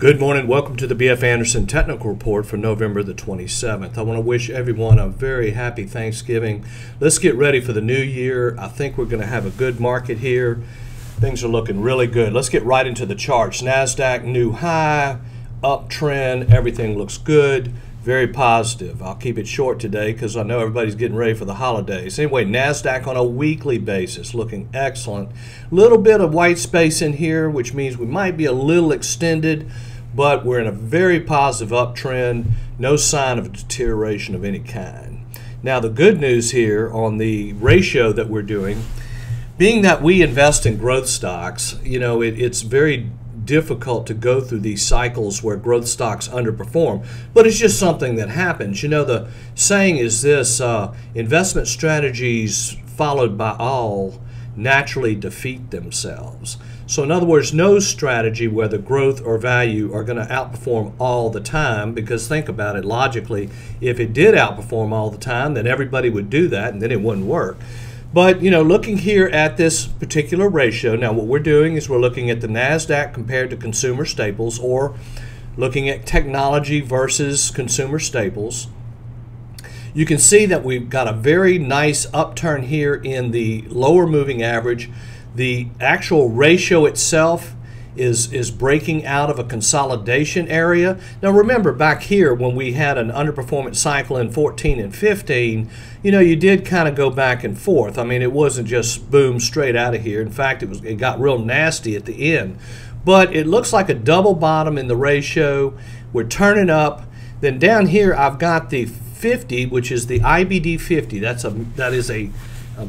Good morning. Welcome to the B.F. Anderson Technical Report for November the 27th. I want to wish everyone a very happy Thanksgiving. Let's get ready for the new year. I think we're going to have a good market here. Things are looking really good. Let's get right into the charts. NASDAQ new high, uptrend, everything looks good. Very positive. I'll keep it short today because I know everybody's getting ready for the holidays. Anyway, NASDAQ on a weekly basis looking excellent. Little bit of white space in here, which means we might be a little extended, but we're in a very positive uptrend. No sign of deterioration of any kind. Now, the good news here on the ratio that we're doing, being that we invest in growth stocks, you know, it's very difficult to go through these cycles where growth stocks underperform, but it's just something that happens. You know, the saying is this, investment strategies followed by all naturally defeat themselves. So in other words, no strategy, whether growth or value, are going to outperform all the time, because think about it logically, if it did outperform all the time, then everybody would do that and then it wouldn't work. But, you know, looking here at this particular ratio, now what we're doing is we're looking at the NASDAQ compared to consumer staples, or looking at technology versus consumer staples. You can see that we've got a very nice upturn here in the lower moving average. The actual ratio itself is breaking out of a consolidation area. Now remember, back here when we had an underperformance cycle in 14 and 15, you know, you did kind of go back and forth. I mean, it wasn't just boom straight out of here. In fact, it got real nasty at the end. But it looks like a double bottom in the ratio. We're turning up. Then down here I've got the 50, which is the IBD 50. That is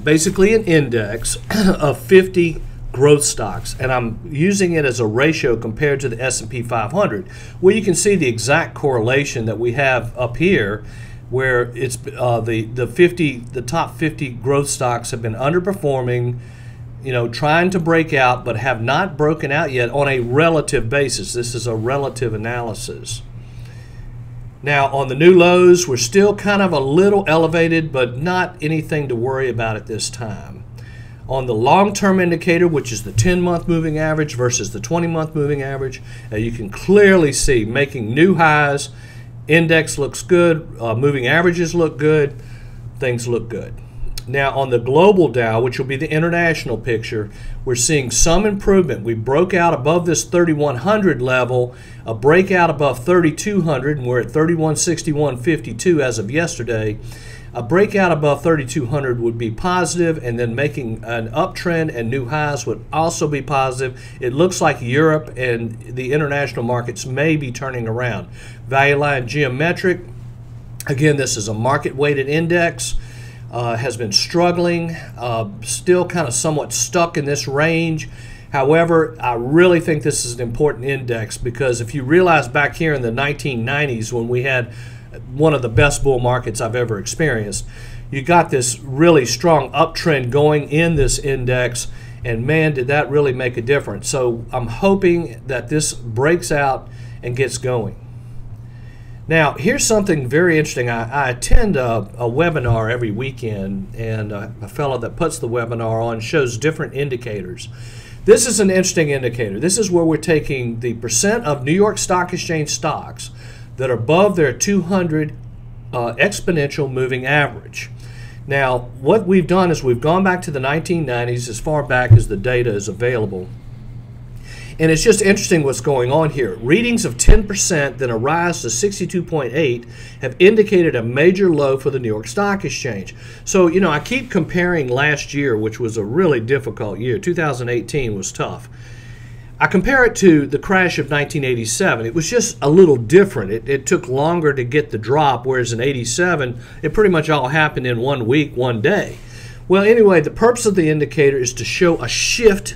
basically an index of 50 growth stocks, and I'm using it as a ratio compared to the S&P 500, where you can see the exact correlation that we have up here, where it's the top 50 growth stocks have been underperforming, you know, trying to break out, but have not broken out yet on a relative basis. This is a relative analysis. Now on the new lows, we're still kind of a little elevated, but not anything to worry about at this time. On the long-term indicator, which is the 10-month moving average versus the 20-month moving average, you can clearly see making new highs. Index looks good. Moving averages look good. Things look good. Now on the global Dow, which will be the international picture, we're seeing some improvement. We broke out above this 3,100 level, a breakout above 3,200, and we're at 3,161.52 as of yesterday. A breakout above 3,200 would be positive, and then making an uptrend and new highs would also be positive. It looks like Europe and the international markets may be turning around. Value line geometric, again, this is a market-weighted index, has been struggling, still kind of somewhat stuck in this range. However, I really think this is an important index, because if you realize back here in the 1990s when we had one of the best bull markets I've ever experienced, you got this really strong uptrend going in this index, and man, did that really make a difference. So I'm hoping that this breaks out and gets going. Now here's something very interesting. I attend a webinar every weekend, and a fellow that puts the webinar on shows different indicators. This is an interesting indicator. This is where we're taking the percent of New York Stock Exchange stocks that are above their 200 exponential moving average. Now, what we've done is we've gone back to the 1990s, as far back as the data is available. And it's just interesting what's going on here. Readings of 10%, then a rise to 62.8 have indicated a major low for the New York Stock Exchange. So, you know, I keep comparing last year, which was a really difficult year. 2018 was tough. I compare it to the crash of 1987. It was just a little different. It took longer to get the drop, whereas in 87, it pretty much all happened in 1 week, 1 day. Well, anyway, the purpose of the indicator is to show a shift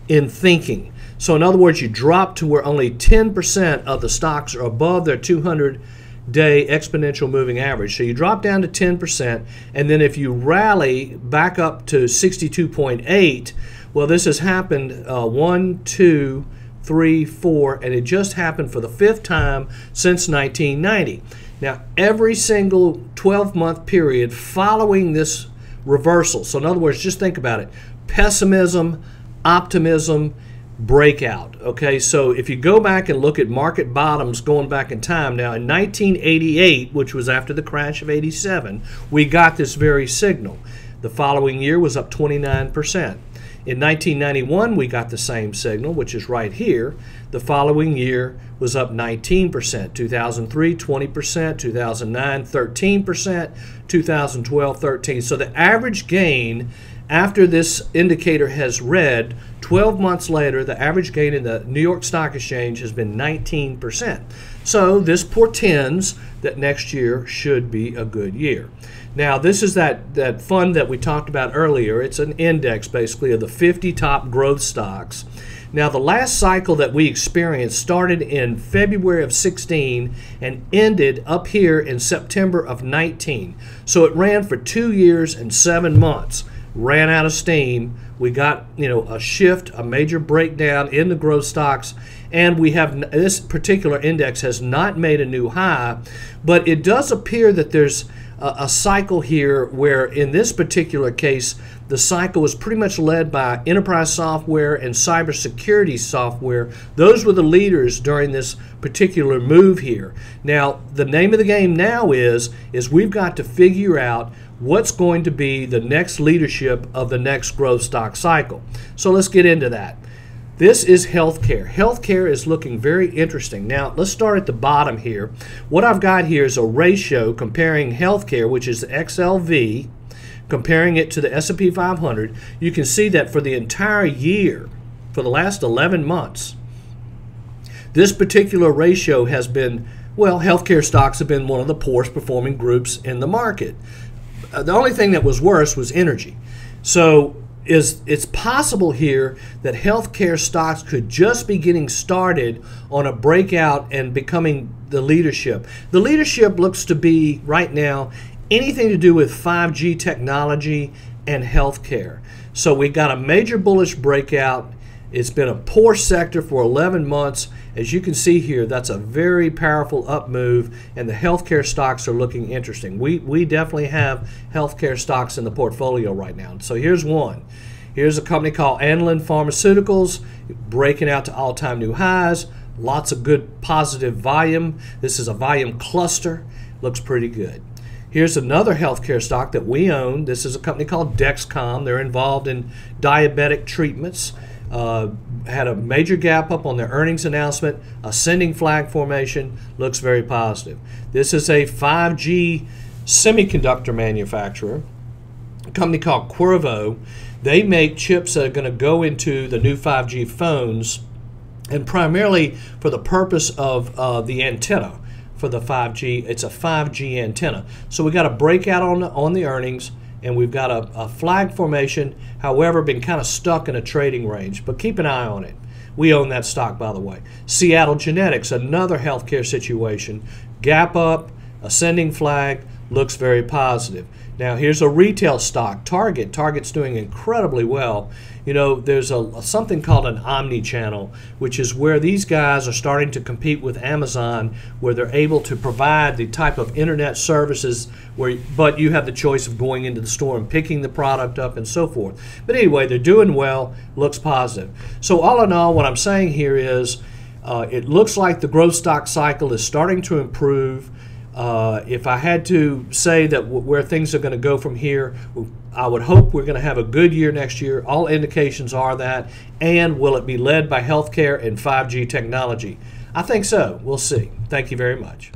in thinking. So in other words, you drop to where only 10% of the stocks are above their 200-day exponential moving average. So you drop down to 10%, and then if you rally back up to 62.8, well, this has happened 1, 2, 3, 4, and it just happened for the 5th time since 1990. Now, every single 12-month period following this reversal, so in other words, just think about it, pessimism, optimism, breakout. Okay, so if you go back and look at market bottoms going back in time, now in 1988, which was after the crash of 87, we got this very signal. The following year was up 29%. In 1991, we got the same signal, which is right here. The following year was up 19%. 2003, 20%. 2009, 13%. 2012, 13%. So the average gain after this indicator has read, 12 months later, the average gain in the New York Stock Exchange has been 19%. So this portends that next year should be a good year. Now, this is that fund that we talked about earlier. It's an index, basically, of the 50 top growth stocks. Now, the last cycle that we experienced started in February of 16 and ended up here in September of 19. So it ran for 2 years and 7 months. Ran out of steam. We got, a shift, a major breakdown in the growth stocks, and we have this particular index has not made a new high, but it does appear that there's a cycle here where in this particular case the cycle was pretty much led by enterprise software and cybersecurity software. Those were the leaders during this particular move here. Now, the name of the game now is we've got to figure out what's going to be the next leadership of the next growth stock cycle. So let's get into that. This is healthcare. Healthcare is looking very interesting. Now, let's start at the bottom here. What I've got here is a ratio comparing healthcare, which is the XLV, comparing it to the S&P 500. You can see that for the entire year, for the last 11 months, this particular ratio has been, well, healthcare stocks have been one of the poorest performing groups in the market. The only thing that was worse was energy. So it's possible here that healthcare stocks could just be getting started on a breakout and becoming the leadership. The leadership looks to be right now anything to do with 5G technology and healthcare. So we got a major bullish breakout. It's been a poor sector for 11 months. As you can see here, that's a very powerful up move, and the healthcare stocks are looking interesting. We definitely have healthcare stocks in the portfolio right now. So here's one. Here's a company called Anlin Pharmaceuticals, breaking out to all-time new highs. Lots of good positive volume. This is a volume cluster. Looks pretty good. Here's another healthcare stock that we own. This is a company called Dexcom. They're involved in diabetic treatments. Had a major gap up on their earnings announcement, ascending flag formation, looks very positive. This is a 5G semiconductor manufacturer, a company called Qorvo. They make chips that are going to go into the new 5G phones, and primarily for the purpose of the antenna for the 5G. It's a 5G antenna. So we got a breakout on the earnings, and we've got a flag formation, however, been kind of stuck in a trading range. But keep an eye on it. We own that stock, by the way. Seattle Genetics, another healthcare situation. Gap up, ascending flag, looks very positive. Now, here's a retail stock, Target. Target's doing incredibly well. There's something called an omni-channel, which is where these guys are starting to compete with Amazon, where they're able to provide the type of internet services but you have the choice of going into the store and picking the product up and so forth. But anyway, they're doing well, looks positive. So all in all, what I'm saying here is it looks like the growth stock cycle is starting to improve. If I had to say that where things are going to go from here, I would hope we're going to have a good year next year. All indications are that. And will it be led by healthcare and 5G technology? I think so. We'll see. Thank you very much.